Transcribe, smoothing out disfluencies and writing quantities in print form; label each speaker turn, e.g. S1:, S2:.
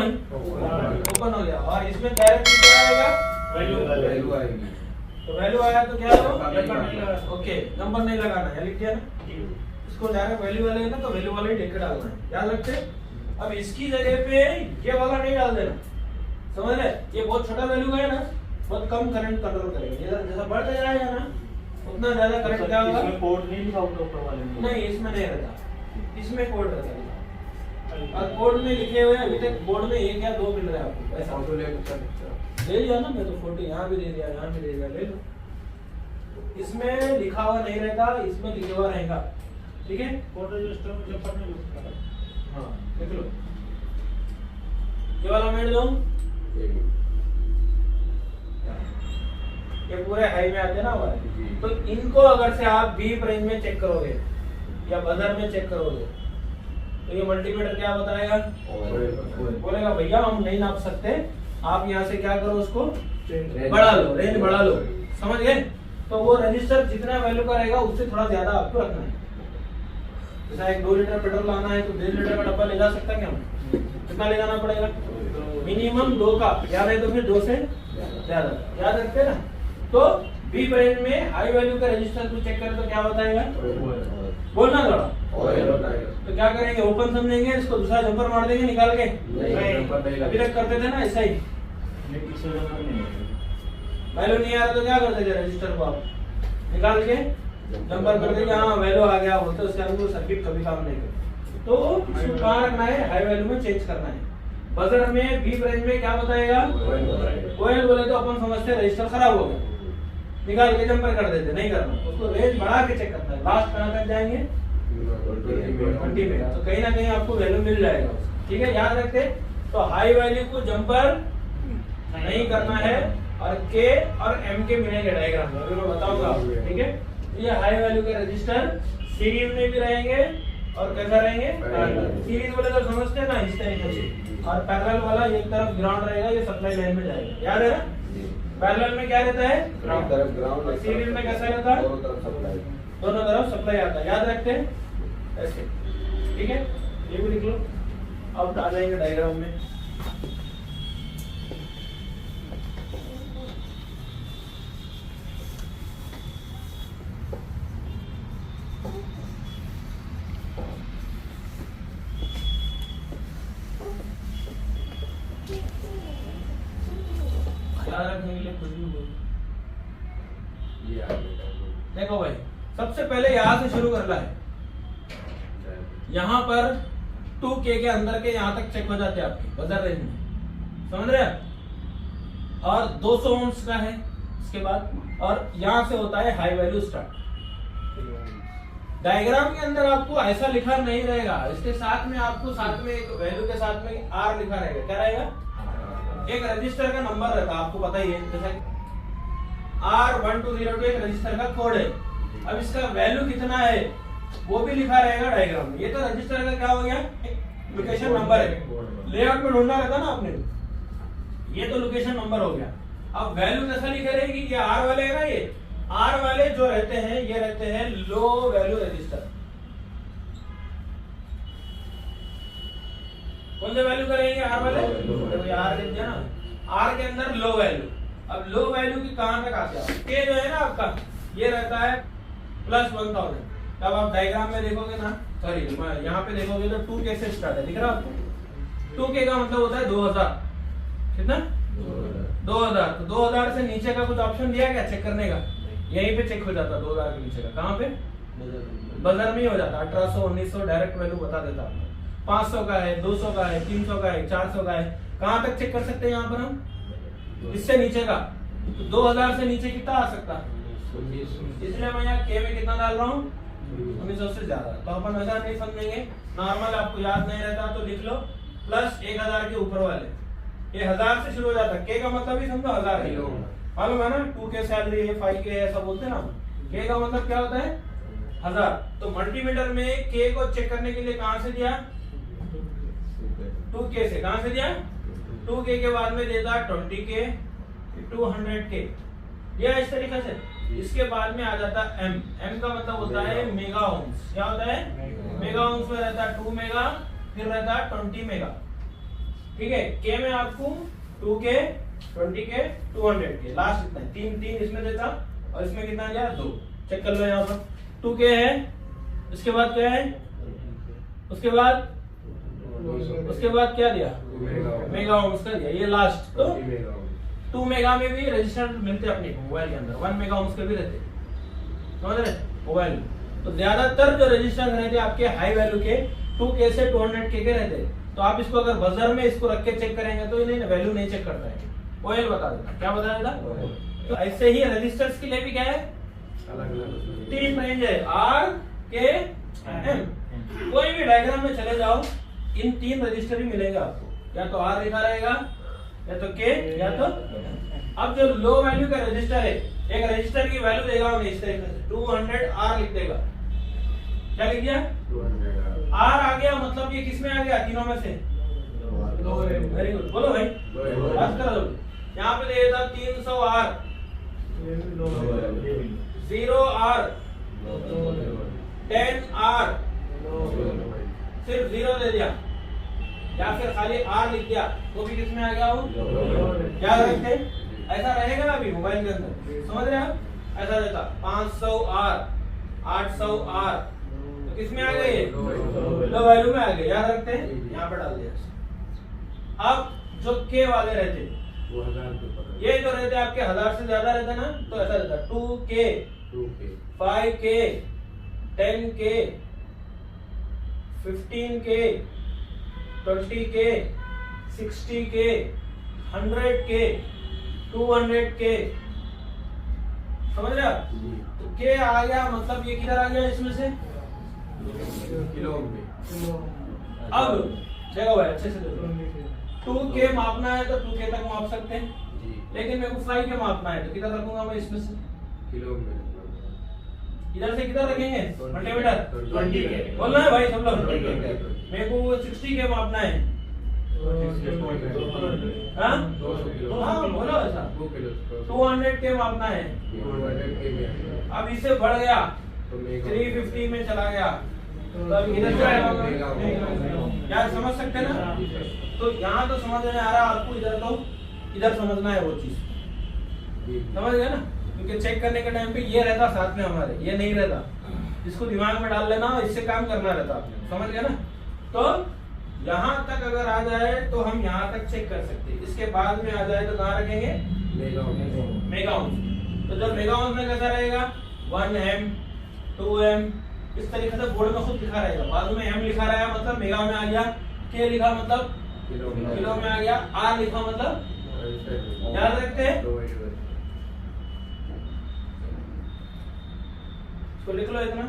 S1: वहीं ओपन हो गया। और इसमें डायरेक्ट क्या आएगा,
S2: वैल्यू आएगी।
S1: तो वैल्यू आया तो क्या हो, ओके नंबर नहीं लगाना है, लिख दिया ना। इसको डायरेक्ट वैल्यू वाले है ना, तो वैल्यू वाले ही देख के डालना है, याद रखते। अब इसकी जगह पे ये वाला नहीं डाल देना, समझ रहे। ये बहुत छोटा वैल्यू है ना, बहुत कम करंट कंट्रोल करेगा। जैसा बढ़ता जाएगा ना उतना ज्यादा करंट क्या होगा।
S3: इसमें कोड नहीं लिखा होगा ऊपर वाले में?
S1: नहीं इसमें नहीं रहता, इसमें कोड रहता है। और कोड में लिखे हुए अभी तक बोर्ड में 1 या 2 मिल रहा है आपको, ऐसा
S2: फोटो ले
S1: ले लिया ना। मैं तो फोटो यहाँ भी दे दिया, यहाँ भी दे दिया, ले लो। इसमें लिखा हुआ नहीं रहता, इसमें लिखा हुआ रहेगा, ठीक है।
S3: फोटो रजिस्टर में जब नहीं लिखा।
S1: हाँ देख लो, ये वाला मेड दो, ये पूरे हाई में आते हैं ना हमारे। तो इनको अगर से आप डीप रेंज में चेक करोगे या बजर में चेक करोगे तो ये मल्टीमीटर क्या बताएगा, बोलेगा भैया हम नहीं नाप सकते, आप यहाँ से क्या करो उसको बढ़ा लो, रेंज बढ़ा लो, समझ गए। तो वो रजिस्टर जितना वैल्यू का रहेगा उससे थोड़ा ज्यादा आपको रखना है। जैसा एक 2 लीटर पेट्रोल लाना है तो 1.5 लीटर का डब्बा ले जा सकता क्या, कितना ले जाना पड़ेगा, मिनिमम 2 का, या नहीं तो फिर 2 से ज्यादा, याद रखते ना। तो बी रेंज में हाई वैल्यू का रजिस्टर को चेक करें तो क्या बताएगा, बोलना थोड़ा। तो क्या करेंगे, ओपन समझेंगे इसको, दूसरा जंपर मार देंगे निकाल के, अभी तक करते थे ना ऐसा ही। वैल्यू नहीं आ रहा तो क्या करते थे, रजिस्टर को आप निकाल के जंपर कर देंगे, हाँ वैल्यू आ गया बोलते, उसके अंदर सर्किट कभी काम नहीं करता। तो इसको कहाँ रखना है, हाई वैल्यू में चेंज करना है। बजर में बी रेंज में क्या बताएगा, कोयल बोले तो अपन समझते रजिस्टर खराब हो गया, निकाल के जंपर कर देते, नहीं करना, उसको रेंज बढ़ा के चेक करना है। लास्ट कहाँ तक जाएंगे, 20 में, तो कहीं ना कहीं आपको वैल्यू मिल जाएगा, ठीक है, याद रखते। तो हाई वैल्यू को जंपर नहीं करना है, और के और एम के मिलेंगे डायग्राम में, अभी मैं बताऊंगा, ठीक है। ये हाई वैल्यू के रजिस्टर सीरीज में भी रहेंगे और कैसा रहेंगे, सीरीज बोले तो समझते हैं ना इस तरीके से, और पैरेलल वाला एक तरफ ग्राउंड रहेगा, ये सप्लाई लाइन में जाएगा, याद है ना। पैरेलल में क्या रहता है, ग्राउंड, और सीरीज में कैसा रहता है, दोनों तरफ सप्लाई आता है, याद रखते हैं ऐसे, ठीक है। ये भी लिख लो, अब आ जाएंगे डायग्राम में। याद रखने के लिए कुछ भी बोलो। देखो भाई, सबसे पहले यहाँ से शुरू करना है, यहाँ पर 2K के अंदर के यहाँ तक चेक हो जाते हैं आपके बजर रेंज में, समझ रहे हैं। और 200 ओम्स का है इसके बाद, और यहाँ से होता है हाई वैल्यू स्टार्ट। डायग्राम के अंदर आपको ऐसा लिखा नहीं रहेगा, इसके साथ में आपको साथ में एक वैल्यू के साथ में R लिखा रहेगा, क्या रहेगा, एक रजिस्टर का नंबर रहता है, आपको पता ही है, जैसे R1202 एक रजिस्टर का कोड है। अब इसका वैल्यू कितना है वो भी लिखा रहेगा डायग्राम में। ये तो रजिस्टर का क्या हो गया, लोकेशन नंबर है, लेआउट में ढूंढना रहता ना आपने, ये तो लोकेशन नंबर हो गया। अब वैल्यू कैसा लिखा रहेगी, ये R वाले है ना, ये R वाले जो रहते हैं ये रहते हैं लो वैल्यू रजिस्टर। कौन से वैल्यू करेंगे, R वाले, तो ये R लिख दिया ना, R के अंदर लो वैल्यू। अब लो वैल्यू की कहां तक आते हैं, K जो है ना आपका, ये रहता है +1000। तब आप डायग्राम में देखोगे ना, सॉरी यहाँ पे देखोगे तो 2K से स्टार्ट है, दिख रहा है आपको। 2K का मतलब होता है 2000, कितना 2000। तो 2000 से नीचे का कुछ ऑप्शन दिया क्या चेक करने का, यहीं पे चेक हो जाता 2000 के नीचे का, कहाँ पे, बजर में ही हो जाता। 1800 1900 डायरेक्ट वैल्यू बता देता आपको। 500 का है, 200 का है, 300 का है, 400 का है, कहाँ तक चेक कर सकते हैं यहाँ पर हम, इससे नीचे का। तो 2000 से नीचे कितना आ सकता है, इसलिए मैं यहाँ K में कितना डाल रहा हूँ, 1900 से ज्यादा। तो अपन ऐसा नहीं समझेंगे, नॉर्मल आपको याद नहीं रहता तो लिख लो +1000 के ऊपर वाले, ये 1000 से शुरू हो जाता है। K का मतलब ही समझो 1000 है, मालूम है ना, 2K सैलरी है, 5K है, ऐसा बोलते हैं ना। K का मतलब क्या होता है, 1000। तो मल्टीमीटर में K को चेक करने के लिए कहां से दिया, 2K से, कहां से दिया, 2K के बाद में देता 20K, 200K, यह इस तरीके से। इसके बाद में आ जाता M, M का मतलब होता है मेगा ओम्स। क्या होता है, मेगा ओम्स में रहता है 2 मेगा, फिर रहता है 20 मेगा, ठीक है। के में आपको 2k 20k 200k लास्ट इतना है, तीन इसमें देता और इसमें कितना आ गया 2। चेक कर लो यहाँ पर 2k है, इसके बाद क्या है, उसके बाद क्या दिया, मेगा ओम्स का दिया, ये लास्ट। तो 2 मेगा में भी रजिस्टर मिलते हैं अपने को मोबाइल के अंदर, 1 मेगा ओम्स के भी रहते, समझ रहे मोबाइल में। तो ज्यादातर जो रजिस्टर रहते आपके हाई वैल्यू के 2k से 200k के रहते, तो आप इसको अगर बजर में इसको रख के चेक करेंगे तो ये वैल्यू नहीं चेक करता है, ओएल बता देता। क्या बता देता? तो ऐसे ही रजिस्टर्स के लिए भी क्या है, 3 रेंज है, R K M। कोई भी डायग्राम में चले जाओ, इन 3 रजिस्टर ही मिलेंगे आपको, या तो R लिखा रहेगा, या तो K, या तो अब जो लो वैल्यू का रजिस्टर है, एक रजिस्टर की वैल्यू देगा उन्हें इस तरीके से 200R लिख देगा। क्या लिख दिया? R आ गया, मतलब ये किसमें आ गया, तीनों में से? वेरी गुड, बोलो भाई, बात करो। यहाँ पे दे था 300R, 0R, 10R, सिर्फ 0 दे दिया, या फिर खाली R लिख दिया, तो भी किसमें आ गया वो? क्या रखते? ऐसा रहेगा ना अभी मोबाइल के अंदर, समझ रहे आप? ऐसा रहता 500R, 800R, तो किसमें आ गए? लो वैल्यू में आ गए, याद रखते हैं, यहाँ पे डाल दिया। अब जो K वाले रहते, ये जो रहते आपके 1000 से ज्यादा रहते ना, तो ऐसा रहता 2K, 5K, 10K, 15K, 20K, 60K, 100K, 200K, समझ रहे आप? तो K आ गया, मतलब ये किधर आ गया इसमें से?
S2: किलो में।
S1: अब देखो भाई अच्छे से देखो, 2K मापना है तो 2K तक माप सकते हैं, लेकिन मेरे को 5K मापना है तो किधर रखूंगा मैं इसमें से?
S2: किलो में।
S1: इधर से किधर रखेंगे? मल्टीमीटर
S3: 20K
S1: बोलना है भाई सब लोग। मेरे को 60K मापना है, हाँ हाँ बोलो ऐसा, 200K मापना है। अब इससे बढ़ गया 350 में चला गया, तो अब इधर से यार समझ सकते हैं ना? तो यहाँ तो समझ में आ रहा है आपको, इधर तो इधर समझना है वो चीज, समझ गए ना? क्योंकि चेक करने के टाइम पे ये रहता साथ में हमारे, ये नहीं रहता, इसको दिमाग में डाल लेना और इससे काम करना रहता आपने, समझ गए ना? तो यहाँ तक अगर आ जाए तो हम यहाँ तक चेक कर सकते हैं, इसके बाद में आ जाए तो कहाँ रखेंगे? Mega ohms. तो जब मेगा ओम्स में कैसा रहेगा? 1M, 2M, इस तरीके से बोर्ड में खुद लिखा रहेगा, बाजू में M लिखा रहेगा मतलब मेगा में आ गया, K लिखा मतलब किलो में आ गया, R लिखा मतलब, याद रखते हैं? इसको लिख लो इतना।